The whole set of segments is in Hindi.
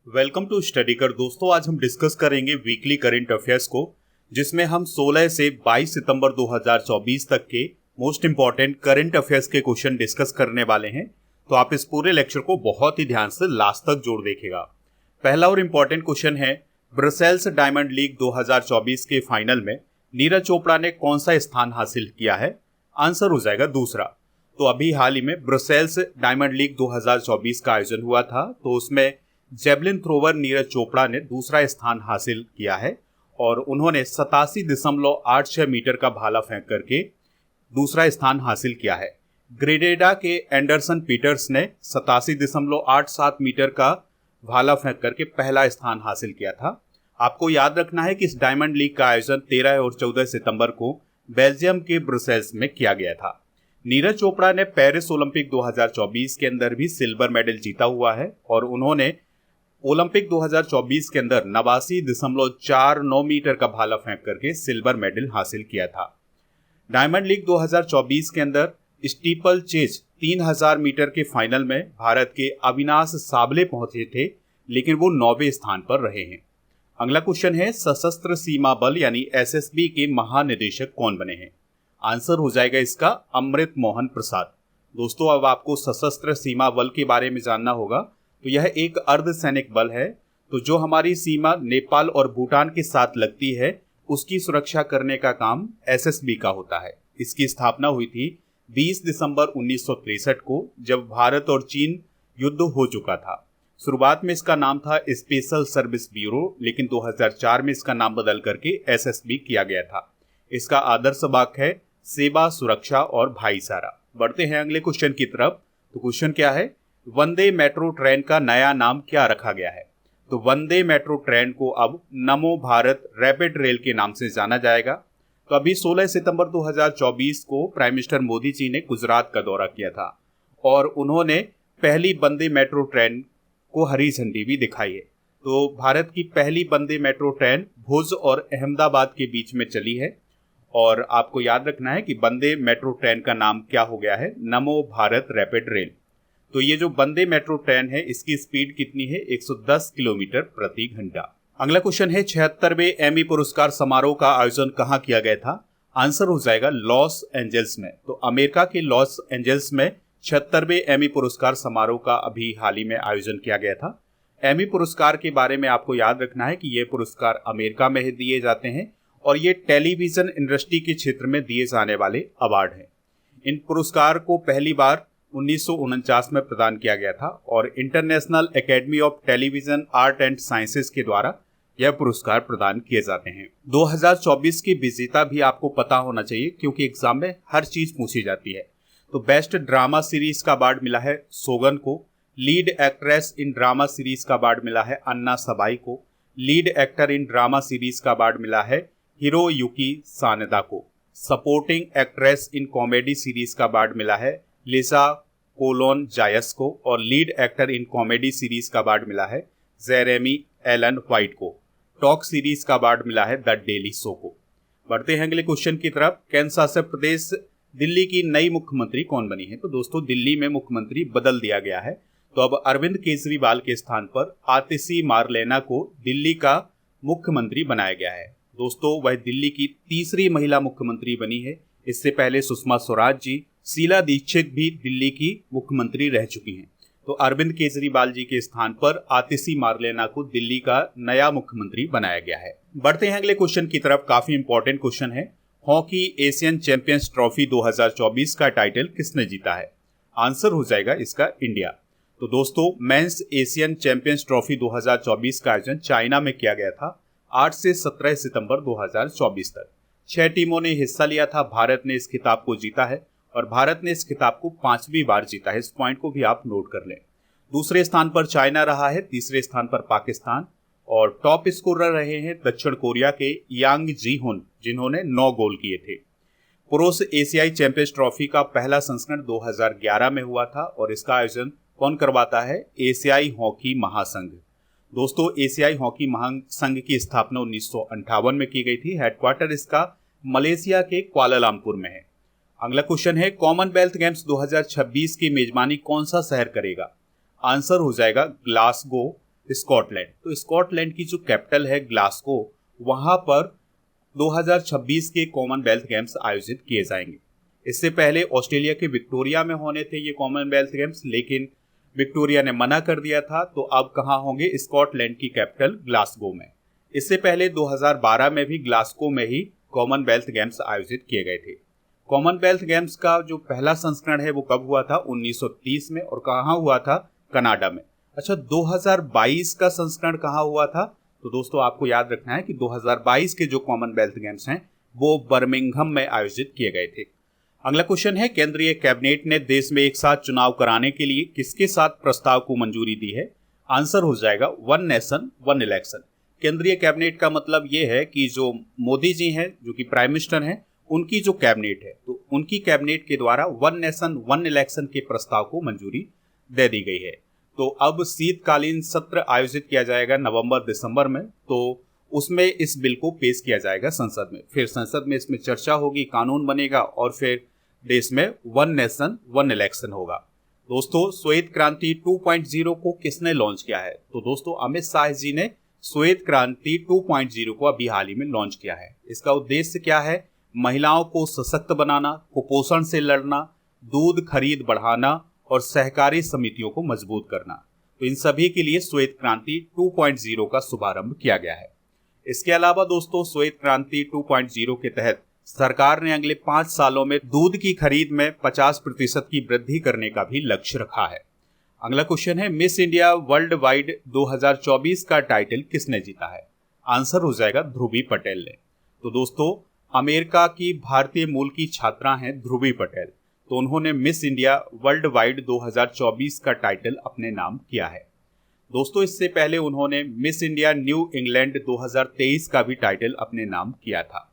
वेलकम टू स्टडी कर दोस्तों। आज हम डिस्कस करेंगे वीकली करंट अफेयर्स को, जिसमें हम 16 से 22 सितंबर 2024 तक के मोस्ट इंपॉर्टेंट करंट अफेयर्स के क्वेश्चन डिस्कस करने वाले हैं। तो आप इस पूरे लेक्चर को बहुत ही ध्यान से लास्ट तक जोड़ देखिएगा। पहला और इम्पॉर्टेंट क्वेश्चन है, ब्रसेल्स डायमंड लीग 2024 के फाइनल में नीरज चोपड़ा ने कौन सा स्थान हासिल किया है? आंसर हो जाएगा दूसरा। तो अभी हाल ही में ब्रसेल्स डायमंड लीग 2024 का आयोजन हुआ था, तो उसमें जेवलिन थ्रोवर नीरज चोपड़ा ने दूसरा स्थान हासिल किया है और उन्होंने 87.86 मीटर का भाला फेंक करके दूसरा स्थान हासिल किया है। ग्रेनेडा के एंडरसन पीटर्स ने 87.87 मीटर का भाला फेंक करके पहला स्थान हासिल किया था। आपको याद रखना है कि इस डायमंड लीग का आयोजन 13 और 14 सितंबर को बेल्जियम के ब्रुसेल्स में किया गया था। नीरज चोपड़ा ने पेरिस ओलंपिक 2024 के अंदर भी सिल्वर मेडल जीता हुआ है और उन्होंने ओलंपिक 2024 के अंदर 89.49 मीटर का भाला फेंक करके सिल्वर मेडल हासिल किया था। डायमंड लीग 2024 के अंदर स्टीपल चेज 3000 मीटर के फाइनल में भारत के अविनाश साबले पहुंचे थे, लेकिन वो 9वें स्थान पर रहे हैं। अगला क्वेश्चन है, सशस्त्र सीमा बल यानी एसएसबी के महानिदेशक कौन बने हैं? आंसर हो जाएगा इसका अमृत मोहन प्रसाद। दोस्तों, अब आपको सशस्त्र सीमा बल के बारे में जानना होगा। तो यह एक अर्धसैनिक बल है, तो जो हमारी सीमा नेपाल और भूटान के साथ लगती है उसकी सुरक्षा करने का काम एसएसबी का होता है। इसकी स्थापना हुई थी 20 दिसंबर 1963 को, जब भारत और चीन युद्ध हो चुका था। शुरुआत में इसका नाम था स्पेशल सर्विस ब्यूरो, लेकिन 2004 में इसका नाम बदल करके एसएसबी किया गया था। इसका आदर्श वाक्य है सेवा, सुरक्षा और भाईचारा। बढ़ते हैं अगले क्वेश्चन की तरफ। तो क्वेश्चन क्या है, वंदे मेट्रो ट्रेन का नया नाम क्या रखा गया है? तो वंदे मेट्रो ट्रेन को अब नमो भारत रैपिड रेल के नाम से जाना जाएगा। तो अभी 16 सितंबर 2024 को प्राइम मिनिस्टर मोदी जी ने गुजरात का दौरा किया था और उन्होंने पहली वंदे मेट्रो ट्रेन को हरी झंडी भी दिखाई है। तो भारत की पहली वंदे मेट्रो ट्रेन भुज और अहमदाबाद के बीच में चली है और आपको याद रखना है कि वंदे मेट्रो ट्रेन का नाम क्या हो गया है? नमो भारत रैपिड रेल। तो ये जो वंदे मेट्रो ट्रेन है, इसकी स्पीड कितनी है? 110 किलोमीटर प्रति घंटा। अगला क्वेश्चन है, 76वें एमी पुरस्कार समारोह का आयोजन कहाँ किया गया था? आंसर हो जाएगा लॉस एंजल्स में। तो अमेरिका के लॉस एंजल्स में 76वें एमी पुरस्कार समारोह का अभी हाल ही में आयोजन किया गया था। एमी पुरस्कार के बारे में आपको याद रखना है कि ये पुरस्कार अमेरिका में दिए जाते हैं और ये टेलीविजन इंडस्ट्री के क्षेत्र में दिए जाने वाले अवार्ड हैं। इन पुरस्कार को पहली बार 1949 में प्रदान किया गया था और international academy of television art and sciences के द्वारा यह पुरस्कार प्रदान किए जाते हैं। 2024 की विजेता भी आपको पता होना चाहिए, क्योंकि एग्जाम में हर चीज पूछी जाती है। तो बेस्ट ड्रामा सीरीज का अवार्ड मिला है सोगन को, lead actress in drama series का अवार्ड मिला है अन्ना सबाई को, lead actor in drama series का अवार्ड मिला है हिरोयुकी सानेदा को, supporting actress in comedy series का अवार्ड मिला है लिसा कोलोन जायस को और lead actor in comedy series का अवार्ड मिला है जेरेमी एलन व्हाइट को। टॉक सीरीज का अवार्ड मिला है द डेली शो को। बढ़ते हैं अगले क्वेश्चन की तरफ। केंद्र शासित प्रदेश दिल्ली की नई मुख्यमंत्री कौन बनी है? तो दोस्तों, दिल्ली में मुख्यमंत्री बदल दिया गया है। तो अब अरविंद केजरीवाल के स्थान पर आतिशी मारलेना को दिल्ली का मुख्यमंत्री बनाया गया है। दोस्तों, वह दिल्ली की तीसरी महिला मुख्यमंत्री बनी है। इससे पहले सुषमा स्वराज जी, शीला दीक्षित भी दिल्ली की मुख्यमंत्री रह चुकी हैं। तो अरविंद केजरीवाल जी के स्थान पर आतिशी मारलेना को दिल्ली का नया मुख्यमंत्री बनाया गया है। बढ़ते हैं अगले क्वेश्चन की तरफ। काफी इंपॉर्टेंट क्वेश्चन है, हॉकी एशियन चैंपियंस ट्रॉफी 2024 का टाइटल किसने जीता है? आंसर हो जाएगा इसका इंडिया। तो दोस्तों, मेंस एशियन चैंपियंस ट्रॉफी 2024 का आयोजन चाइना में किया गया था 8 से 17 सितंबर 2024 तक। 6 टीमों ने हिस्सा लिया था। भारत ने इस खिताब को जीता है और भारत ने इस खिताब को 5वीं बार जीता है। इस पॉइंट को भी आप नोट कर लें। दूसरे स्थान पर चाइना रहा है, तीसरे स्थान पर पाकिस्तान और टॉप स्कोरर रहे हैं दक्षिण कोरिया के यांग जी हुन, जिन्होंने 9 गोल किए थे। पुरुष एशियाई चैंपियंस ट्रॉफी का पहला संस्करण 2011 में हुआ था और इसका आयोजन कौन करवाता है? एशियाई हॉकी महासंघ। दोस्तों, एशियाई हॉकी महासंघ की स्थापना 1958 में की गई थी। हेडक्वार्टर इसका मलेशिया के कुआलालंपुर में है। अगला क्वेश्चन है, कॉमनवेल्थ गेम्स 2026 की मेजबानी कौन सा शहर करेगा? आंसर हो जाएगा ग्लासगो। स्कॉटलैंड। तो स्कॉटलैंड की जो कैपिटल है ग्लासगो, वहां पर 2026 के कॉमनवेल्थ गेम्स आयोजित किए जाएंगे। इससे पहले ऑस्ट्रेलिया के विक्टोरिया में होने थे ये कॉमनवेल्थ गेम्स, लेकिन विक्टोरिया ने मना कर दिया था। तो अब कहाँ होंगे? स्कॉटलैंड की कैपिटल ग्लासगो में। इससे पहले 2012 में भी ग्लासगो में ही कॉमनवेल्थ गेम्स आयोजित किए गए थे। कॉमनवेल्थ गेम्स का जो पहला संस्करण है वो कब हुआ था? 1930 में। और कहाँ हुआ था? कनाडा में। अच्छा, 2022 का संस्करण कहाँ हुआ था? तो दोस्तों आपको याद रखना है कि 2022 के जो कॉमनवेल्थ गेम्स हैं वो बर्मिंघम में आयोजित किए गए थे। अगला क्वेश्चन है, केंद्रीय कैबिनेट ने देश में एक साथ चुनाव कराने के लिए किसके साथ प्रस्ताव को मंजूरी दी है? आंसर हो जाएगा वन नेशन वन इलेक्शन। केंद्रीय कैबिनेट का मतलब ये है कि जो मोदी जी हैं, जो कि प्राइम मिनिस्टर हैं, उनकी जो कैबिनेट है, तो उनकी कैबिनेट के द्वारा वन नेशन वन इलेक्शन के प्रस्ताव को मंजूरी दे दी गई है। तो अब शीतकालीन सत्र आयोजित किया जाएगा नवंबर दिसंबर में, तो उसमें इस बिल को पेश किया जाएगा संसद में। फिर संसद में इसमें चर्चा होगी, कानून बनेगा और फिर देश में वन नेशन वन इलेक्शन होगा। दोस्तों, श्वेत क्रांति 2.0 को किसने लॉन्च किया है? तो दोस्तों अमित शाह जी ने श्वेत क्रांति 2.0 को अभी हाल ही में लॉन्च किया है। इसका उद्देश्य क्या है? महिलाओं को सशक्त बनाना, कुपोषण से लड़ना, दूध खरीद बढ़ाना और सहकारी समितियों को मजबूत करना। तो इन सभी के लिए श्वेत क्रांति 2.0 का शुभारंभ किया गया है। इसके अलावा दोस्तों श्वेत क्रांति 2.0 के तहत सरकार ने अगले 5 सालों में दूध की खरीद में 50% की वृद्धि करने का भी लक्ष्य रखा है। अगला क्वेश्चन है, मिस इंडिया वर्ल्ड वाइड 2024 का टाइटल किसने जीता है? आंसर हो जाएगा ध्रुवी पटेल ने। तो दोस्तों अमेरिका की भारतीय मूल की छात्रा हैं ध्रुवी पटेल, तो उन्होंने मिस इंडिया वर्ल्ड वाइड 2024 का टाइटल अपने नाम किया है। दोस्तों इससे पहले उन्होंने मिस इंडिया न्यू इंग्लैंड 2023 का भी टाइटल अपने नाम किया था।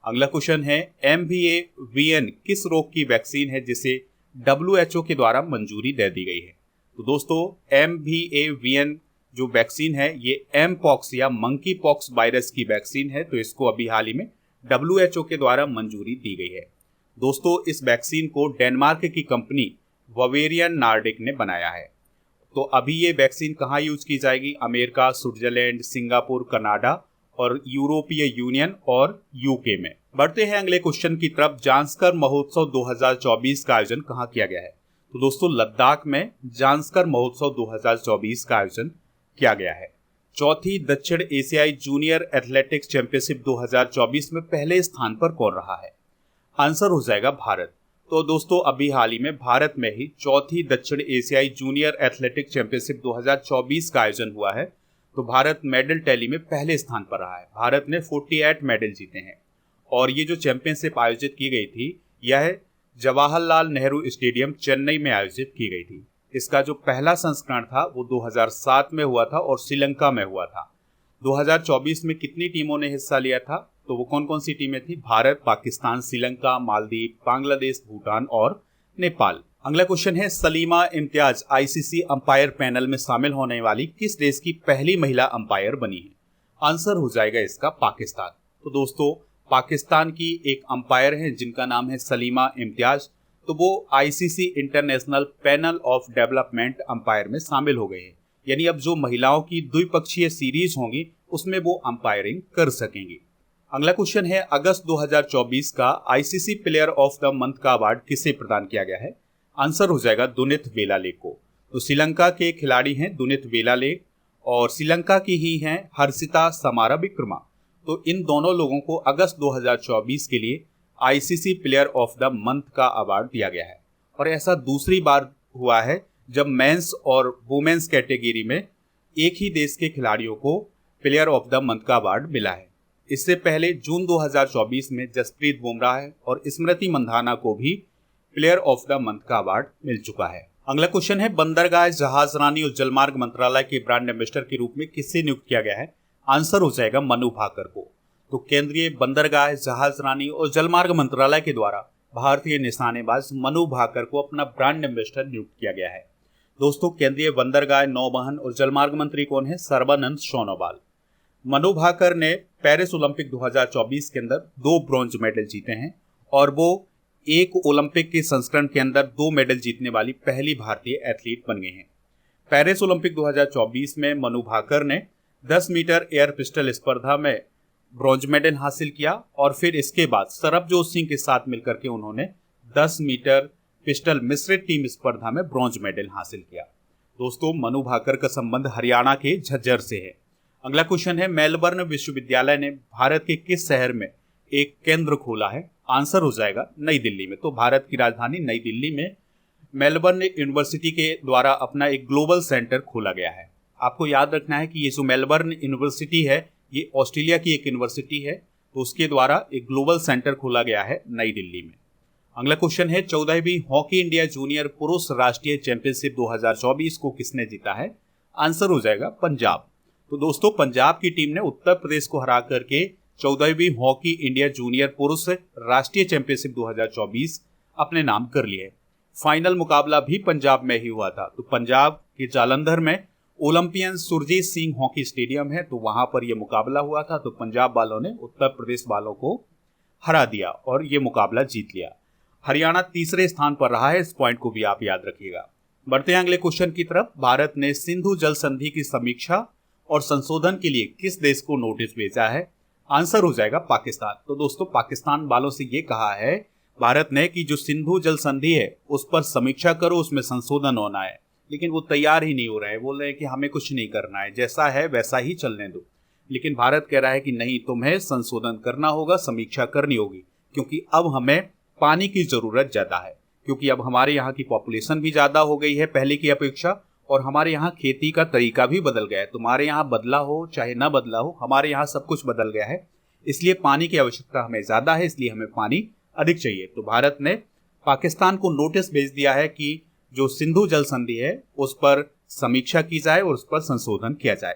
अगला क्वेश्चन है, MVA-BN किस रोग की वैक्सीन है जिसे WHO के द्वारा मंजूरी दे दी गई है? तो दोस्तों MVA-BN जो वैक्सीन है ये एमपॉक्स या मंकी पॉक्स वायरस की वैक्सीन है। तो इसको अभी हाल ही में WHO के द्वारा मंजूरी दी गई है। दोस्तों इस वैक्सीन को डेनमार्क की कंपनी बवेरियन नॉर्डिक ने बनाया है। तो अभी ये वैक्सीन कहाँ यूज की जाएगी? अमेरिका, स्विट्जरलैंड, सिंगापुर, कनाडा और यूरोपीय यूनियन और यूके में। बढ़ते हैं अगले क्वेश्चन की तरफ। जांस्कर महोत्सव 2024 का आयोजन कहाँ किया गया है? तो दोस्तों लद्दाख में जांस्कर महोत्सव 2024 का आयोजन किया गया है। चौथी दक्षिण एशियाई जूनियर एथलेटिक्स चैंपियनशिप 2024 में पहले स्थान पर कौन रहा है? आंसर हो जाएगा भारत। तो दोस्तों अभी हाल ही में भारत में ही चौथी दक्षिण एशियाई जूनियर एथलेटिक्स चैंपियनशिप 2024 का आयोजन हुआ है। तो भारत मेडल टैली में पहले स्थान पर रहा है। भारत ने 48 मेडल जीते हैं और ये जो चैंपियनशिप आयोजित की गई थी यह जवाहरलाल नेहरू स्टेडियम चेन्नई में आयोजित की गई थी। इसका जो पहला संस्करण था वो 2007 में हुआ था और श्रीलंका में हुआ था। 2024 में कितनी टीमों ने हिस्सा लिया था? तो वो कौन कौन सी टीमें थी? भारत, पाकिस्तान, श्रीलंका, मालदीव, बांग्लादेश, भूटान और नेपाल। अगला क्वेश्चन है, Salima Imtiaz ICC umpire panel में शामिल होने वाली किस देश की पहली महिला अंपायर बनी है? आंसर हो जाएगा इसका पाकिस्तान। तो दोस्तों पाकिस्तान की एक अंपायर है जिनका नाम है सलीमा इम्तियाज। तो वो ICC international panel of development umpire में शामिल हो गए हैं। यानी अब जो महिलाओं की द्विपक्षीय सीरीज होंगी उसमें वो अंपायरिंग कर सकेंगी। अगला क्वेश्चन है, अगस्त 2024 का ICC player of the month का अवार्ड किसे प्रदान किया गया है? आंसर हो जाएगा दुनित वेलाले को। तो श्रीलंका के खिलाड़ी हैं दुनित वेलाले और श्रीलंका की ही हैं हर्षिता समाराविक्रमा। तो इन दोनों लोगों को अगस्त 2024 के लिए ICC player of the month का अवार्ड दिया गया है। और ऐसा दूसरी बार हुआ है जब मेंस और वुमेन्स कैटेगरी में एक ही देश के खिलाड़ियों को प्लेयर ऑफ द मंथ का अवार्ड मिला है। इससे पहले जून 2024 में जसप्रीत बुमराह और स्मृति मंधाना को भी प्लेयर ऑफ द मंथ का अवार्ड मिल चुका है। अगला क्वेश्चन है, बंदरगाह, जहाजरानी और जलमार्ग मंत्रालय के ब्रांड एम्बेसडर के रूप में किससे नियुक्त किया गया है? आंसर हो जाएगा मनु भाकर को। तो केंद्रीय बंदरगाह, जहाजरानी और जलमार्ग मंत्रालय के द्वारा भारतीय निशानेबाज मनु भाकर को अपना ब्रांड एम्बेसडर नियुक्त किया गया है। दोस्तों केंद्रीय बंदरगाह, नौवहन और जलमार्ग मंत्री कौन है? सर्बानंद सोनोवाल। मनु भाकर ने पेरिस ओलंपिक 2024 के अंदर 2 ब्रॉन्ज मेडल जीते हैं और वो एक ओलंपिक के संस्करण के अंदर 2 मेडल जीतने वाली पहली भारतीय एथलीट बन गए हैं। पेरिस ओलंपिक 2024 में मनु भाकर ने 10 मीटर एयर पिस्टल स्पर्धा में ब्रॉन्ज मेडल हासिल किया और फिर इसके बाद सरबजोत सिंह के साथ मिलकर के उन्होंने 10 मीटर पिस्टल मिश्रित टीम स्पर्धा में ब्रॉन्ज मेडल हासिल किया। दोस्तों, मनु भाकर का संबंध हरियाणा के झज्जर से है। अगला क्वेश्चन है, मेलबर्न विश्वविद्यालय ने भारत के किस शहर में एक केंद्र खोला है? आंसर हो जाएगा नई दिल्ली में। तो भारत की राजधानी नई दिल्ली में मेलबर्न यूनिवर्सिटी के द्वारा अपना एक ग्लोबल सेंटर खोला गया है। आपको याद रखना है कि ये जो मेलबर्न यूनिवर्सिटी है ये ऑस्ट्रेलिया की एक यूनिवर्सिटी है, तो उसके द्वारा एक ग्लोबल सेंटर खोला गया है नई दिल्ली में। अगला क्वेश्चन है, 14वीं हॉकी इंडिया जूनियर पुरुष राष्ट्रीय चैंपियनशिप 2024 को किसने जीता है? आंसर हो जाएगा पंजाब। तो दोस्तों, पंजाब की टीम ने उत्तर प्रदेश को हरा करके 14वीं हॉकी इंडिया जूनियर पुरुष राष्ट्रीय चैंपियनशिप 2024 अपने नाम कर लिए है। फाइनल मुकाबला भी पंजाब में ही हुआ था। तो पंजाब के जालंधर में Olympian Surjit Singh hockey stadium है, तो वहां पर यह मुकाबला हुआ था। तो पंजाब वालों ने उत्तर प्रदेश वालों को हरा दिया और ये मुकाबला जीत लिया। हरियाणा तीसरे स्थान पर रहा है, इस पॉइंट को भी आप याद रखिएगा। बढ़ते हैं अगले क्वेश्चन की तरफ। भारत ने सिंधु जल संधि की समीक्षा और संशोधन के लिए किस देश को नोटिस भेजा है? आंसर हो जाएगा पाकिस्तान। तो दोस्तों, पाकिस्तान वालों से ये कहा है भारत ने कि जो सिंधु जल संधि है उस पर समीक्षा करो, उसमें संशोधन होना है, लेकिन वो तैयार ही नहीं हो रहा है। बोल रहे हैं कि हमें कुछ नहीं करना है, जैसा है वैसा ही चलने दो। लेकिन भारत कह रहा है कि नहीं, तुम्हें संशोधन करना होगा, समीक्षा करनी होगी, क्योंकि अब हमें पानी की जरूरत ज्यादा है। क्योंकि अब हमारे यहाँ की पॉपुलेशन भी ज्यादा हो गई है पहले की अपेक्षा, और हमारे यहाँ खेती का तरीका भी बदल गया है। तुम्हारे यहाँ बदला हो चाहे ना बदला हो, हमारे यहाँ सब कुछ बदल गया है। इसलिए पानी की आवश्यकता हमें ज्यादा है, इसलिए हमें पानी अधिक चाहिए। तो भारत ने पाकिस्तान को नोटिस भेज दिया है कि जो सिंधु जल संधि है उस पर समीक्षा की जाए और उस पर संशोधन किया जाए।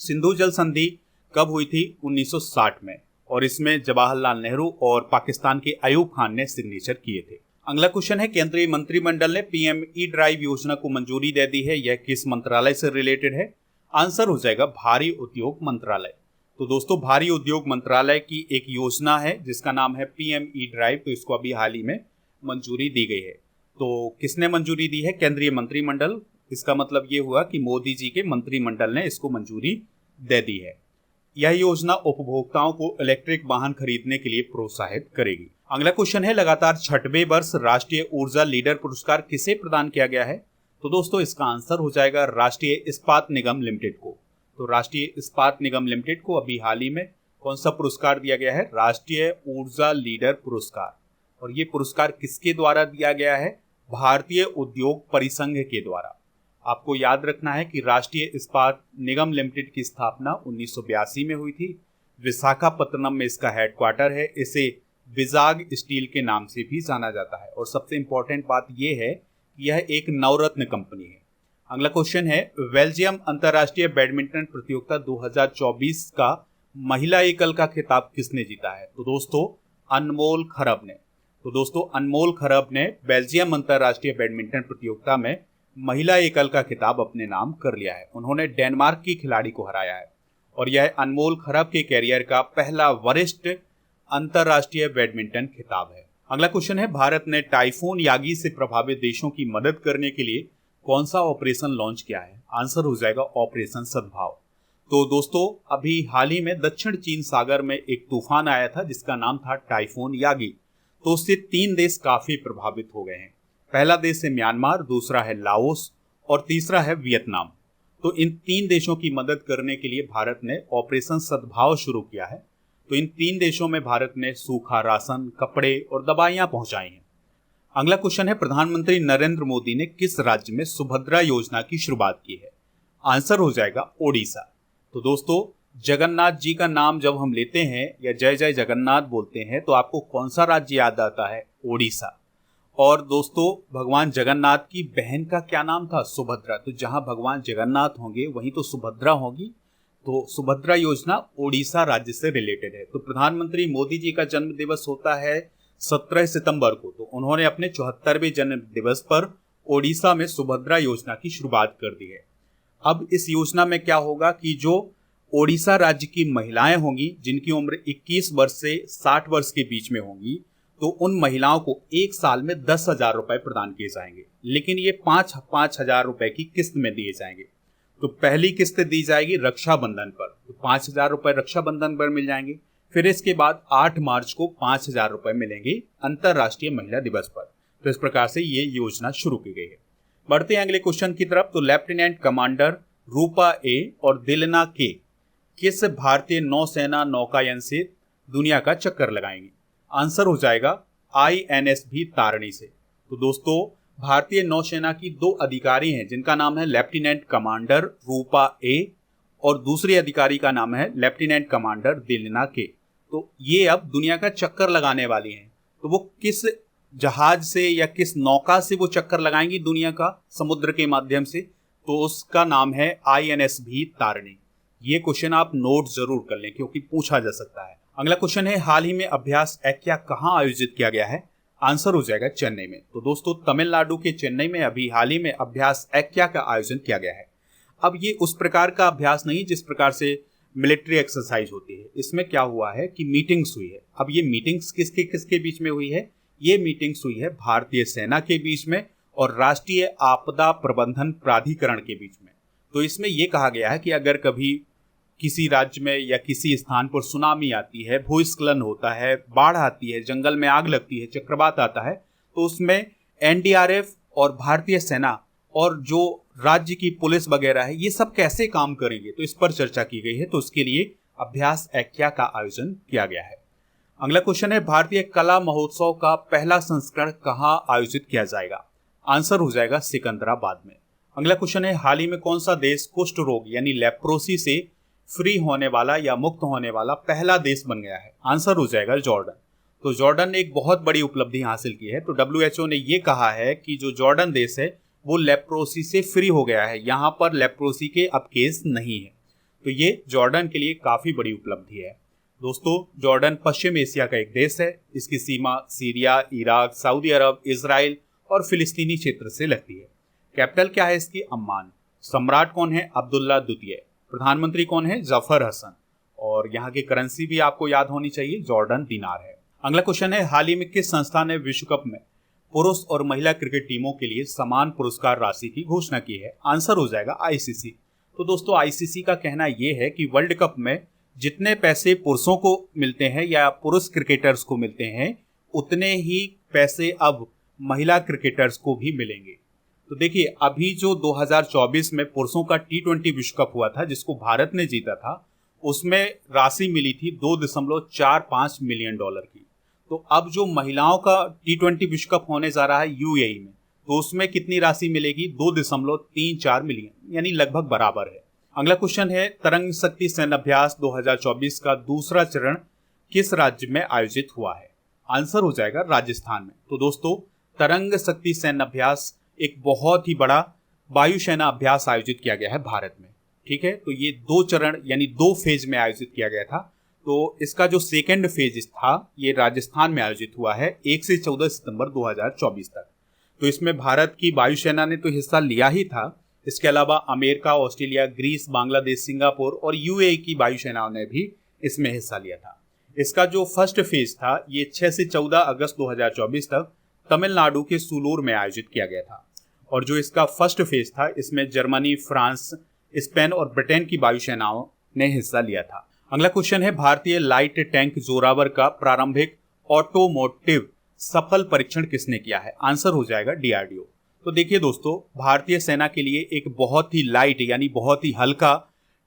सिंधु जल संधि कब हुई थी? 1960 में, और इसमें जवाहरलाल नेहरू और पाकिस्तान के अयूब खान ने सिग्नेचर किए थे। अगला क्वेश्चन है, केंद्रीय मंत्रिमंडल ने पीएम ई ड्राइव योजना को मंजूरी दे दी है, यह किस मंत्रालय से रिलेटेड है? आंसर हो जाएगा भारी उद्योग मंत्रालय। तो दोस्तों, भारी उद्योग मंत्रालय की एक योजना है जिसका नाम है पीएम ई ड्राइव, तो इसको अभी हाल ही में मंजूरी दी गई है। तो किसने मंजूरी दी है? केंद्रीय मंत्रिमंडल। इसका मतलब ये हुआ कि मोदी जी के मंत्रिमंडल ने इसको मंजूरी दे दी है। यह योजना उपभोक्ताओं को इलेक्ट्रिक वाहन खरीदने के लिए प्रोत्साहित करेगी। अगला क्वेश्चन है, लगातार 6वें वर्ष राष्ट्रीय ऊर्जा लीडर पुरस्कार किसे प्रदान किया गया है? तो दोस्तों, इसका आंसर हो जाएगा राष्ट्रीय इस्पात निगम लिमिटेड को। तो राष्ट्रीय इस्पात निगम लिमिटेड को अभी हाल ही में कौन सा पुरस्कार दिया गया है? राष्ट्रीय ऊर्जा लीडर पुरस्कार। और ये पुरस्कार किसके द्वारा दिया गया है? भारतीय उद्योग परिसंघ के द्वारा। आपको याद रखना है कि राष्ट्रीय इस्पात निगम लिमिटेड की स्थापना 1982 में हुई थी। विशाखापत्तनम में इसका हेडक्वार्टर है। इसे विजाग स्टील के नाम से भी जाना जाता है। और सबसे इंपॉर्टेंट बात यह है कि यह एक नवरत्न कंपनी है। अगला क्वेश्चन है, बेल्जियम अंतर्राष्ट्रीय बैडमिंटन प्रतियोगिता 2024 का महिला एकल का खिताब किसने जीता है? तो दोस्तों, अनमोल खरब ने। तो दोस्तों, अनमोल खरब ने बेल्जियम अंतर्राष्ट्रीय बैडमिंटन प्रतियोगिता में महिला एकल का खिताब अपने नाम कर लिया है। उन्होंने डेनमार्क की खिलाड़ी को हराया है और यह अनमोल खरब के कैरियर का पहला वरिष्ठ अंतर्राष्ट्रीय बैडमिंटन खिताब है। अगला क्वेश्चन है, भारत ने टाइफून यागी से प्रभावित देशों की मदद करने के लिए कौन सा ऑपरेशन लॉन्च किया है? आंसर हो जाएगा ऑपरेशन सद्भाव। तो दोस्तों, अभी हाल ही में दक्षिण चीन सागर में एक तूफान आया था जिसका नाम था टाइफून यागी। तो उससे 3 देश काफी प्रभावित हो गए हैं। पहला देश है म्यांमार, दूसरा है लाओस और तीसरा है वियतनाम। तो इन 3 देशों की मदद करने के लिए भारत ने ऑपरेशन सद्भाव शुरू किया है। तो इन 3 देशों में भारत ने सूखा राशन, कपड़े और दवाइयां पहुंचाई हैं। अगला क्वेश्चन है, प्रधानमंत्री नरेंद्र मोदी ने किस राज्य में सुभद्रा योजना की शुरुआत की है? आंसर हो जाएगा ओडिशा। तो दोस्तों, जगन्नाथ जी का नाम जब हम लेते हैं या जय जय जगन्नाथ बोलते हैं तो आपको कौन सा राज्य याद आता है? ओडिशा। और दोस्तों, भगवान जगन्नाथ की बहन का क्या नाम था? सुभद्रा। तो जहां भगवान जगन्नाथ होंगे वहीं तो सुभद्रा होगी। तो सुभद्रा योजना ओडिशा राज्य से रिलेटेड है। तो प्रधानमंत्री मोदी जी का जन्म दिवस होता है 17 सितंबर को। तो उन्होंने अपने 74वें जन्म दिवस पर ओडिशा में सुभद्रा योजना की शुरुआत कर दी है। अब इस योजना में क्या होगा कि जो ओडिशा राज्य की महिलाएं होंगी जिनकी उम्र 21 वर्ष से 60 वर्ष के बीच में होंगी, तो उन महिलाओं को एक साल में 10,000 रुपए प्रदान किए जाएंगे, लेकिन ये 5,000 रुपए की किस्त में दिए जाएंगे। तो पहली किस्त दी जाएगी रक्षाबंधन पर, तो 5,000 रुपए रक्षाबंधन पर मिल जाएंगे। फिर इसके बाद 8 मार्च को 5,000 रुपए मिलेंगे अंतर्राष्ट्रीय महिला दिवस पर। तो इस प्रकार से ये योजना शुरू की गई है। बढ़ते हैं अगले क्वेश्चन की तरफ। तो लेफ्टिनेंट कमांडर रूपा ए और दिलना के किस भारतीय नौसेना नौकायन से दुनिया का चक्कर लगाएंगी? आंसर हो जाएगा INSV तारिणी से। तो दोस्तों, भारतीय नौसेना की 2 अधिकारी हैं जिनका नाम है लेफ्टिनेंट कमांडर रूपा ए और दूसरे अधिकारी का नाम है लेफ्टिनेंट कमांडर दिलना के। तो ये अब दुनिया का चक्कर लगाने वाली हैं। तो वो किस जहाज से या किस नौका से वो चक्कर लगाएंगी दुनिया का समुद्र के माध्यम से? तो उसका नाम है INSV तारिणी। ये क्वेश्चन आप नोट जरूर कर लें क्योंकि पूछा जा सकता है। अगला क्वेश्चन है, हाल ही में अभ्यास एक्या कहाँ आयोजित किया गया है? आंसर हो जाएगा चेन्नई में। तो दोस्तों, तमिलनाडु के चेन्नई में अभी हाल ही में अभ्यास एक्या का आयोजन किया गया है। अब ये उस प्रकार का अभ्यास नहीं जिस प्रकार से मिलिट्री एक्सरसाइज होती है। इसमें क्या हुआ है कि मीटिंग्स हुई है। अब ये मीटिंग्स किसके किसके बीच में हुई है? ये मीटिंग्स हुई है भारतीय सेना के बीच में और राष्ट्रीय आपदा प्रबंधन प्राधिकरण के बीच में। तो इसमें यह कहा गया है कि अगर कभी किसी राज्य में या किसी स्थान पर सुनामी आती है, भूस्खलन होता है, बाढ़ आती है, जंगल में आग लगती है, चक्रवात आता है, तो उसमें NDRF और भारतीय सेना और जो राज्य की पुलिस वगैरह है, ये सब कैसे काम करेंगे, तो इस पर चर्चा की गई है। तो उसके लिए अभ्यास एक्या का आयोजन किया गया है। अगला क्वेश्चन है, भारतीय कला महोत्सव का पहला संस्करण कहाँ आयोजित किया जाएगा? आंसर हो जाएगा सिकंदराबाद में। अगला क्वेश्चन है, हाल ही में कौन सा देश कुष्ठ रोग यानी लेप्रोसी से फ्री होने वाला या मुक्त होने वाला पहला देश बन गया है? आंसर हो जाएगा जॉर्डन। तो जॉर्डन ने एक बहुत बड़ी उपलब्धि हासिल की है। तो WHO ने यह कहा है कि जो जॉर्डन देश है वो लेप्रोसी से फ्री हो गया है, यहाँ पर लेप्रोसी के अब केस नहीं है। तो ये जॉर्डन के लिए काफी बड़ी उपलब्धि है। दोस्तों, जॉर्डन पश्चिम एशिया का एक देश है। इसकी सीमा सीरिया, इराक, सऊदी अरब, इजराइल और फिलिस्तीनी क्षेत्र से लगती है। कैपिटल क्या है इसकी? अम्मान। सम्राट कौन है? अब्दुल्ला द्वितीय। प्रधानमंत्री कौन है? जफर हसन। और यहाँ की करेंसी भी आपको याद होनी चाहिए, जॉर्डन दिनार है। अगला क्वेश्चन है, हाल ही में किस संस्था ने विश्व कप में पुरुष और महिला क्रिकेट टीमों के लिए समान पुरस्कार राशि की घोषणा की है? आंसर हो जाएगा ICC। तो दोस्तों, ICC का कहना यह है कि वर्ल्ड कप में जितने पैसे पुरुषों को मिलते हैं या पुरुष क्रिकेटर्स को मिलते हैं, उतने ही पैसे अब महिला क्रिकेटर्स को भी मिलेंगे। तो देखिए, अभी जो 2024 में पुरुषों का T20 विश्व कप हुआ था जिसको भारत ने जीता था, उसमें राशि मिली थी $2.45 मिलियन की। तो अब जो महिलाओं का T20 विश्व कप होने जा रहा है UAE में, तो उसमें कितनी राशि मिलेगी? 2.34 मिलियन, यानी लगभग बराबर है। अगला क्वेश्चन है, तरंग शक्ति सैन्य अभ्यास 2024 का दूसरा चरण किस राज्य में आयोजित हुआ है? आंसर हो जाएगा राजस्थान में। तो दोस्तों, तरंग शक्ति सैन्य अभ्यास एक बहुत ही बड़ा वायुसेना अभ्यास आयोजित किया गया है भारत में। ठीक है, तो ये 2 चरण यानी 2 फेज में आयोजित किया गया था। तो इसका जो सेकेंड फेज था ये राजस्थान में आयोजित हुआ है 1 से 14 सितंबर 2024 तक। तो इसमें भारत की वायुसेना ने तो हिस्सा लिया ही था, इसके अलावा America, Australia, Greece, Bangladesh, Singapore और UAE की वायुसेनाओं ने भी इसमें हिस्सा लिया था। इसका जो फर्स्ट फेज था ये 6 से 14 अगस्त 2024 तक तमिलनाडु के सूलूर में आयोजित किया गया था। और जो इसका फर्स्ट फेज था इसमें जर्मनी, फ्रांस, स्पेन और ब्रिटेन की वायुसेनाओं ने हिस्सा लिया था। अगला क्वेश्चन है, भारतीय लाइट टैंक जोरावर का प्रारंभिक ऑटोमोटिव सफल परीक्षण किसने किया है? आंसर हो जाएगा DRDO। तो देखिए दोस्तों, भारतीय सेना के लिए एक बहुत ही लाइट यानी बहुत ही हल्का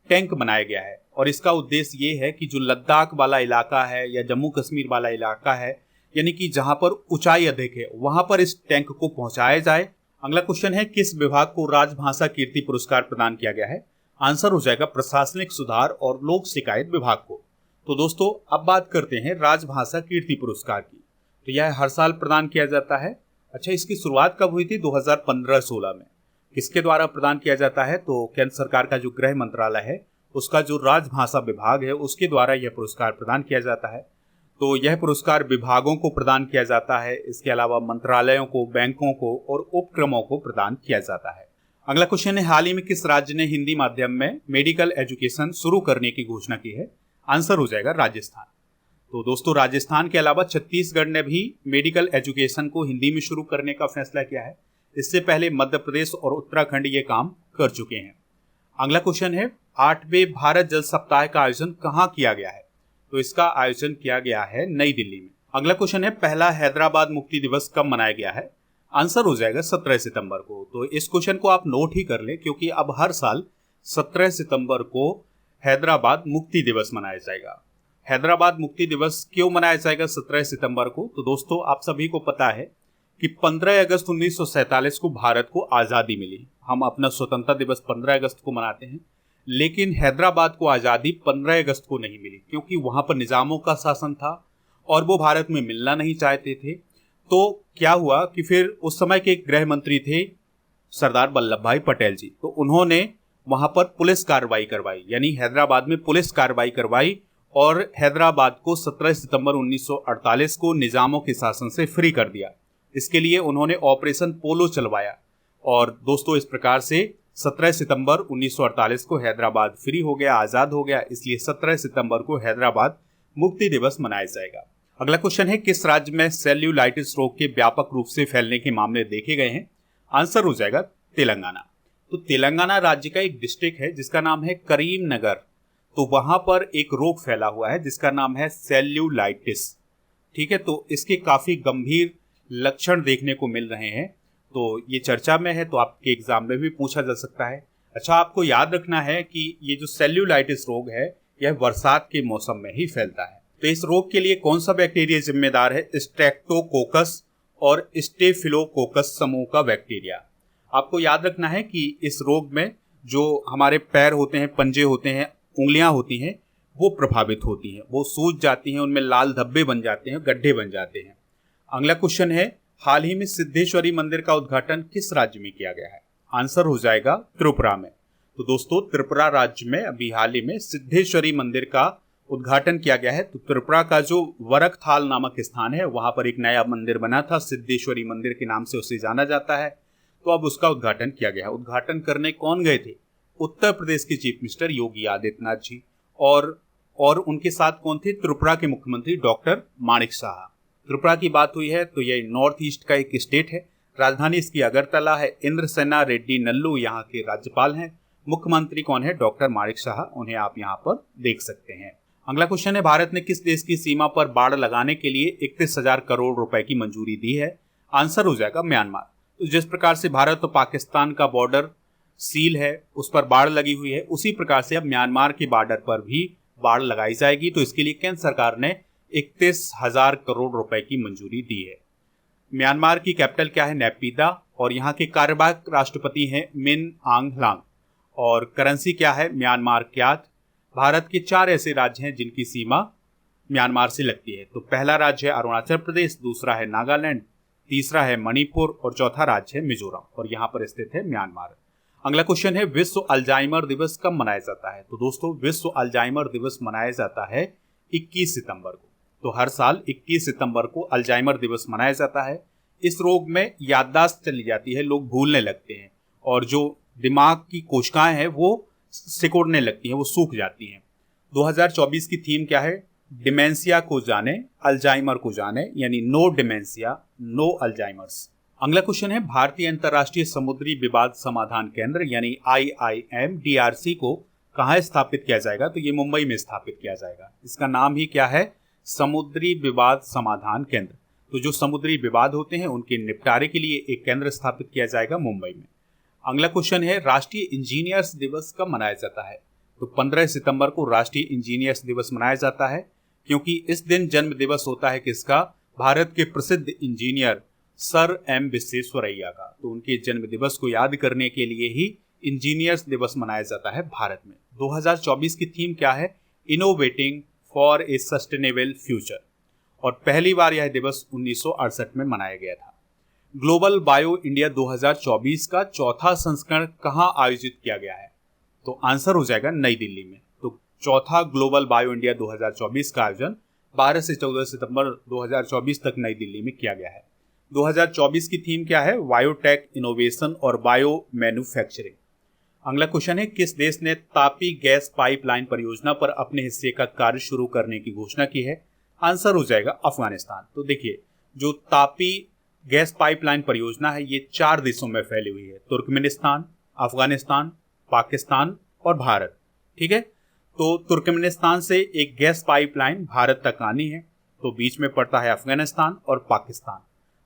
टैंक बनाया गया है और इसका उद्देश्य ये है कि जो लद्दाख वाला इलाका है या जम्मू कश्मीर वाला इलाका है, यानी कि जहां पर ऊंचाई अधिक है, वहां पर इस टैंक को पहुंचाया जाए। अगला क्वेश्चन है, किस विभाग को राजभाषा कीर्ति पुरस्कार प्रदान किया गया है? आंसर हो जाएगा प्रशासनिक सुधार और लोक शिकायत विभाग को। तो दोस्तों, अब बात करते हैं राजभाषा कीर्ति पुरस्कार की। तो यह हर साल प्रदान किया जाता है। अच्छा, इसकी शुरुआत कब हुई थी? 2015-16 में। किसके द्वारा प्रदान किया जाता है? तो केंद्र सरकार का जो गृह मंत्रालय है उसका जो राजभाषा विभाग है उसके द्वारा यह पुरस्कार प्रदान किया जाता है। तो यह पुरस्कार विभागों को प्रदान किया जाता है, इसके अलावा मंत्रालयों को, बैंकों को और उपक्रमों को प्रदान किया जाता है। अगला क्वेश्चन है, हाल ही में किस राज्य ने हिंदी माध्यम में मेडिकल एजुकेशन शुरू करने की घोषणा की है? आंसर हो जाएगा राजस्थान। तो दोस्तों राजस्थान के अलावा छत्तीसगढ़ ने भी मेडिकल एजुकेशन को हिंदी में शुरू करने का फैसला किया है। इससे पहले मध्य प्रदेश और उत्तराखंड ये काम कर चुके हैं। अगला क्वेश्चन है 8वें भारत जल सप्ताह का आयोजन कहाँ किया गया है? तो इसका आयोजन किया गया है नई दिल्ली में। अगला क्वेश्चन है पहला हैदराबाद मुक्ति दिवस कब मनाया गया है? आंसर हो जाएगा 17 सितंबर को। तो इस क्वेश्चन को आप नोट ही कर लें, क्योंकि अब हर साल 17 सितंबर को हैदराबाद मुक्ति दिवस मनाया जाएगा। हैदराबाद मुक्ति दिवस क्यों मनाया जाएगा 17 सितंबर को? तो दोस्तों आप सभी को पता है कि 15 अगस्त 1947 को भारत को आज़ादी मिली। हम अपना स्वतंत्रता दिवस 15 अगस्त को मनाते हैं, लेकिन हैदराबाद को आज़ादी 15 अगस्त को नहीं मिली, क्योंकि वहां पर निजामों का शासन था और वो भारत में मिलना नहीं चाहते थे। तो क्या हुआ कि फिर उस समय के गृह मंत्री थे सरदार वल्लभ भाई पटेल जी, तो उन्होंने वहां पर पुलिस कार्रवाई करवाई, यानी हैदराबाद में पुलिस कार्रवाई करवाई और हैदराबाद को 17 सितंबर 1948 को निजामों के शासन से फ्री कर दिया। इसके लिए उन्होंने ऑपरेशन पोलो चलवाया और दोस्तों इस प्रकार से 17 सितंबर 1948 को हैदराबाद फ्री हो गया, आज़ाद हो गया। इसलिए 17 सितंबर को हैदराबाद मुक्ति दिवस मनाया जाएगा। अगला क्वेश्चन है किस राज्य में सेल्यूलाइटिस रोग के व्यापक रूप से फैलने के मामले देखे गए हैं? आंसर हो जाएगा तेलंगाना। तो तेलंगाना राज्य का एक डिस्ट्रिक्ट है जिसका नाम है करीमनगर। तो वहां पर एक रोग फैला हुआ है जिसका नाम है सेल्यूलाइटिस। ठीक है, तो इसके काफी गंभीर लक्षण देखने को मिल रहे हैं। तो ये चर्चा में है, तो आपके एग्जाम में भी पूछा जा सकता है। अच्छा, आपको याद रखना है कि ये जो सेल्यूलाइटिस रोग है यह बरसात के मौसम में ही फैलता है। तो इस रोग के लिए कौन सा बैक्टीरिया जिम्मेदार है? स्ट्रेप्टोकोकस और स्टेफिलोकोकस समूह का बैक्टीरिया। आपको याद रखना है कि इस रोग में जो हमारे पैर होते हैं, पंजे होते हैं, उंगलियां होती हैं, वो प्रभावित होती हैं, वो सूज जाती हैं, उनमें लाल धब्बे बन जाते हैं, गड्ढे बन जाते हैं। अगला क्वेश्चन है हाल ही में सिद्धेश्वरी मंदिर का उद्घाटन किस राज्य में किया गया है? आंसर हो जाएगा त्रिपुरा में। तो दोस्तों त्रिपुरा राज्य में अभी हाल ही में सिद्धेश्वरी मंदिर का उद्घाटन किया गया है। तो त्रिपुरा का जो वरकथाल नामक स्थान है वहां पर एक नया मंदिर बना था, सिद्धेश्वरी मंदिर के नाम से उसे जाना जाता है। तो अब उसका उद्घाटन किया गया है। उद्घाटन करने कौन गए थे? उत्तर प्रदेश के चीफ मिनिस्टर योगी आदित्यनाथ जी और उनके साथ कौन थे? त्रिपुरा के मुख्यमंत्री डॉक्टर माणिक साहा। त्रिपुरा की बात हुई है तो यह नॉर्थ ईस्ट का एक स्टेट है। राजधानी इसकी अगरतला है। इंद्रसेना रेड्डी नल्लू यहाँ के राज्यपाल हैं। मुख्यमंत्री कौन है? डॉक्टर माणिक साहा। उन्हें आप यहाँ पर देख सकते हैं। अगला क्वेश्चन है भारत ने किस देश की सीमा पर बाड़ लगाने के लिए 31,000 करोड़ रुपए की मंजूरी दी है? आंसर हो जाएगा म्यांमार। तो जिस प्रकार से भारत और पाकिस्तान का बॉर्डर सील है, उस पर बाड़ लगी हुई है, उसी प्रकार से अब म्यांमार के बॉर्डर पर भी बाड़ लगाई जाएगी। तो इसके लिए केंद्र सरकार ने 31,000 करोड़ रुपए की मंजूरी दी है। म्यांमार की कैपिटल क्या है? नेपिदा। और यहाँ के कार्यवाहक राष्ट्रपति हैं मिन आंग ह्लांग। और करेंसी क्या है? म्यांमार क्यात। भारत के 4 ऐसे राज्य हैं जिनकी सीमा म्यांमार से लगती है। तो पहला राज्य है अरुणाचल प्रदेश, दूसरा है नागालैंड, तीसरा है मणिपुर और चौथा राज्य है मिजोरम, और यहाँ पर स्थित है म्यांमार। अगला क्वेश्चन है विश्व अल्जाइमर दिवस कब मनाया जाता है? तो दोस्तों विश्व अल्जाइमर दिवस मनाया जाता है 21 सितंबर को। तो हर साल 21 सितंबर को अल्जाइमर दिवस मनाया जाता है। इस रोग में याददाश्त चली जाती है, लोग भूलने लगते हैं और जो दिमाग की कोशिकाएं हैं वो सिकुड़ने लगती हैं, वो सूख जाती हैं। 2024 की थीम क्या है? डिमेंशिया को जाने, अल्जाइमर को जाने, यानी नो डिमेंशिया नो अल्जाइमर्स। अगला क्वेश्चन है भारतीय अंतर्राष्ट्रीय समुद्री विवाद समाधान केंद्र यानी IIMDRC को कहाँ स्थापित किया जाएगा? तो ये मुंबई में स्थापित किया जाएगा। इसका नाम ही क्या है? समुद्री विवाद समाधान केंद्र। तो जो समुद्री विवाद होते हैं उनके निपटारे के लिए एक केंद्र स्थापित किया जाएगा मुंबई में। अगला क्वेश्चन है राष्ट्रीय इंजीनियर्स दिवस कब मनाया जाता है? तो 15 सितंबर को राष्ट्रीय इंजीनियर्स दिवस मनाया जाता है, क्योंकि इस दिन जन्म दिवस होता है किसका? भारत के प्रसिद्ध इंजीनियर सर एम विश्वेश्वरैया का। तो उनके जन्म दिवस को याद करने के लिए ही इंजीनियर्स दिवस मनाया जाता है भारत में। 2024 की थीम क्या है? Innovating for a sustainable future. और पहली बार यह दिवस 1968 में मनाया गया था। ग्लोबल बायो इंडिया 2024 का चौथा संस्करण कहाँ आयोजित किया गया है? तो आंसर हो जाएगा नई दिल्ली में। तो चौथा ग्लोबल बायो इंडिया 2024 का आयोजन 12 से 14 सितंबर 2024 तक नई दिल्ली में किया गया है। 2024 की थीम क्या है? बायोटेक इनोवेशन और बायो मैन्युफैक्चरिंग। अगला क्वेश्चन है किस देश ने तापी गैस पाइपलाइन परियोजना पर अपने हिस्से का कार्य शुरू करने की घोषणा की है? आंसर हो जाएगा अफगानिस्तान। तो देखिए, जो तापी गैस पाइपलाइन परियोजना है ये 4 देशों में फैली हुई है, तुर्कमेनिस्तान, अफगानिस्तान, पाकिस्तान और भारत। ठीक है, तो तुर्कमेनिस्तान से एक गैस पाइपलाइन भारत तक आनी है, तो बीच में पड़ता है अफगानिस्तान और पाकिस्तान।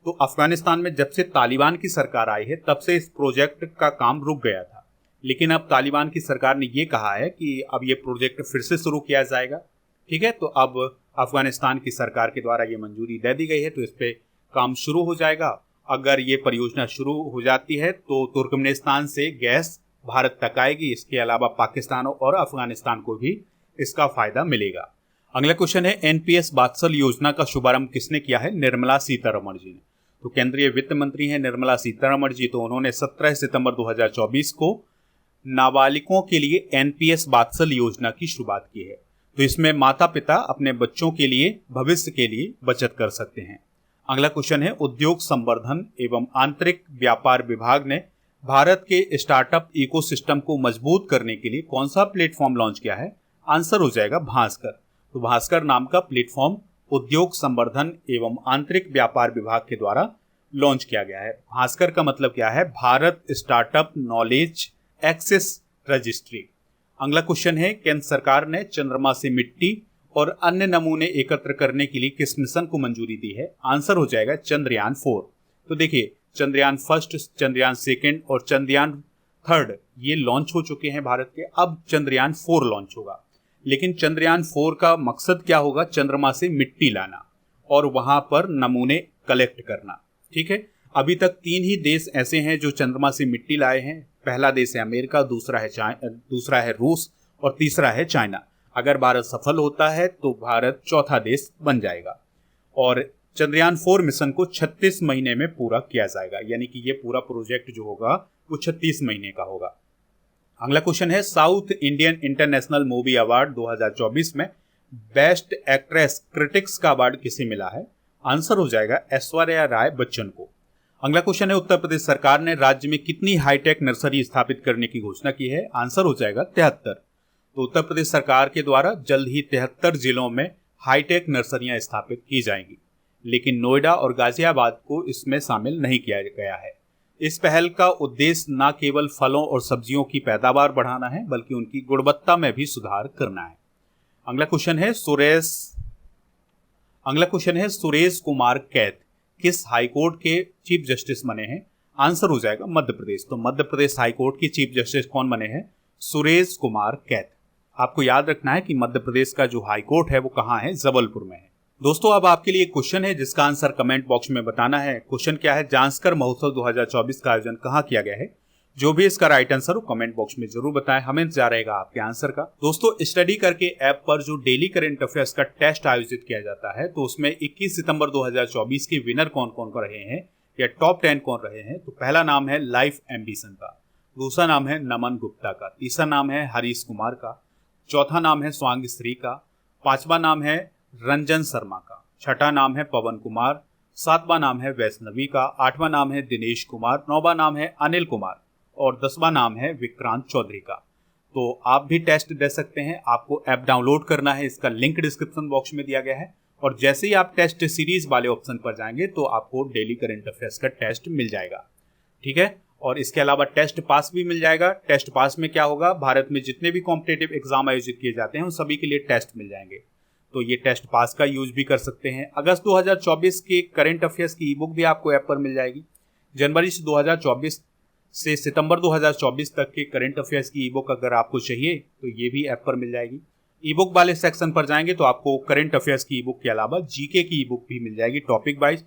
तो अफगानिस्तान में जब से तालिबान की सरकार आई है तब से इस प्रोजेक्ट का काम रुक गया था, लेकिन अब तालिबान की सरकार ने ये कहा है कि अब ये प्रोजेक्ट फिर से शुरू किया जाएगा। ठीक है, तो अब अफगानिस्तान की सरकार के द्वारा ये मंजूरी दे दी गई है, तो इस पे काम शुरू हो जाएगा। अगर ये परियोजना शुरू हो जाती है तो तुर्कमेनिस्तान से गैस भारत तक आएगी, इसके अलावा पाकिस्तान और अफगानिस्तान को भी इसका फायदा मिलेगा। अगला क्वेश्चन है, एनपीएस वात्सल योजना का शुभारंभ किसने किया है? निर्मला सीतारमण जी ने। तो केंद्रीय वित्त मंत्री हैं निर्मला सीतारमण जी, तो उन्होंने 17 सितंबर 2024 को नाबालिगों के लिए एनपीएस वात्सल योजना की शुरुआत की है। तो इसमें माता पिता अपने बच्चों के लिए भविष्य के लिए बचत कर सकते हैं। अगला क्वेश्चन है, उद्योग संवर्धन एवं आंतरिक व्यापार विभाग ने भारत के स्टार्टअप इकोसिस्टम को मजबूत करने के लिए कौन सा प्लेटफॉर्म लॉन्च किया है? आंसर हो जाएगा भास्कर। तो भास्कर नाम का प्लेटफॉर्म उद्योग संवर्धन एवं आंतरिक व्यापार विभाग के द्वारा लॉन्च किया गया है। भास्कर का मतलब क्या है? Bharat startup knowledge access registry. अगला क्वेश्चन है, केंद्र सरकार ने चंद्रमा से मिट्टी और अन्य नमूने एकत्र करने के लिए किस मिशन को मंजूरी दी है? आंसर हो जाएगा चंद्रयान 4। तो देखिए, चंद्रयान फर्स्ट, चंद्रयान सेकेंड और चंद्रयान थर्ड ये लॉन्च हो चुके हैं भारत के। अब चंद्रयान 4 लॉन्च होगा, लेकिन चंद्रयान 4 का मकसद क्या होगा? चंद्रमा से मिट्टी लाना और वहां पर नमूने कलेक्ट करना। ठीक है, अभी तक 3 ही देश ऐसे हैं जो चंद्रमा से मिट्टी लाए हैं। पहला देश है अमेरिका, दूसरा है रूस और तीसरा है चाइना। अगर भारत सफल होता है तो भारत चौथा देश बन जाएगा और चंद्रयान 4 मिशन को 36 महीने में पूरा किया जाएगा, यानी कि ये पूरा प्रोजेक्ट जो होगा वो 36 महीने का होगा। अगला क्वेश्चन है, south Indian international movie award 2024 में बेस्ट एक्ट्रेस क्रिटिक्स का अवार्ड किसे मिला है? आंसर हो जाएगा ऐश्वर्या राय बच्चन को। अगला क्वेश्चन है, उत्तर प्रदेश सरकार ने राज्य में कितनी हाईटेक नर्सरी स्थापित करने की घोषणा की है? आंसर हो जाएगा 73। तो उत्तर प्रदेश सरकार के द्वारा जल्द ही 73 जिलों में हाईटेक नर्सरियां स्थापित की जाएंगी, लेकिन नोएडा और गाजियाबाद को इसमें शामिल नहीं किया गया है। इस पहल का उद्देश्य न केवल फलों और सब्जियों की पैदावार बढ़ाना है बल्कि उनकी गुणवत्ता में भी सुधार करना है। अगला क्वेश्चन है, सुरेश कुमार कैथ किस हाईकोर्ट के चीफ जस्टिस बने हैं? आंसर हो जाएगा मध्य प्रदेश। तो मध्य प्रदेश हाईकोर्ट के चीफ जस्टिस कौन बने हैं? सुरेश कुमार कैथ। आपको याद रखना है कि मध्य प्रदेश का जो हाईकोर्ट है वो कहाँ है? जबलपुर में है। दोस्तों, अब आपके लिए एक क्वेश्चन है जिसका आंसर कमेंट बॉक्स में बताना है। क्वेश्चन क्या है? जांस्कर महोत्सव 2024 का आयोजन कहाँ किया गया है? जो भी इसका राइट आंसर हो कमेंट बॉक्स में जरूर बताएं, हमें इंतजार रहेगा आपके आंसर का। दोस्तों, स्टडी करके ऐप पर जो डेली करंट अफेयर्स का टेस्ट आयोजित किया जाता है, तो उसमें 21 सितंबर 2024 के विनर कौन कौन रहे हैं या टॉप 10 कौन रहे हैं? तो पहला नाम है लाइफ एम्बिशन का, दूसरा नाम है नमन गुप्ता का, तीसरा नाम है हरीश कुमार का, चौथा नाम है स्वांग श्री का, पांचवा नाम है रंजन शर्मा का, छठा नाम है पवन कुमार, सातवां नाम है वैष्णवी का, आठवां नाम है दिनेश कुमार, नौवां नाम है अनिल कुमार और 10वां नाम है विक्रांत चौधरी का। तो आप भी टेस्ट दे सकते हैं। आपको ऐप डाउनलोड करना है, इसका लिंक डिस्क्रिप्शन बॉक्स में दिया गया है और जैसे ही आप टेस्ट सीरीज वाले ऑप्शन पर जाएंगे तो आपको डेली करंट अफेयर्स का टेस्ट मिल जाएगा। ठीक है, और इसके अलावा टेस्ट पास भी मिल जाएगा। टेस्ट पास में क्या होगा? भारत में जितने भी कॉम्पिटेटिव एग्जाम आयोजित किए जाते हैं उन सभी के लिए टेस्ट मिल जाएंगे, तो ये टेस्ट पास का यूज भी कर सकते हैं। अगस्त 2024 के करंट अफेयर्स की ई बुक भी आपको ऐप पर मिल जाएगी। जनवरी से 2024 से सितंबर 2024 तक के करंट अफेयर्स की ई बुक अगर आपको चाहिए तो ये भी ऐप पर मिल जाएगी। ई बुक वाले सेक्शन पर जाएंगे तो आपको करंट अफेयर्स की ई बुक के अलावा जीके की ई बुक भी मिल जाएगी टॉपिक वाइज।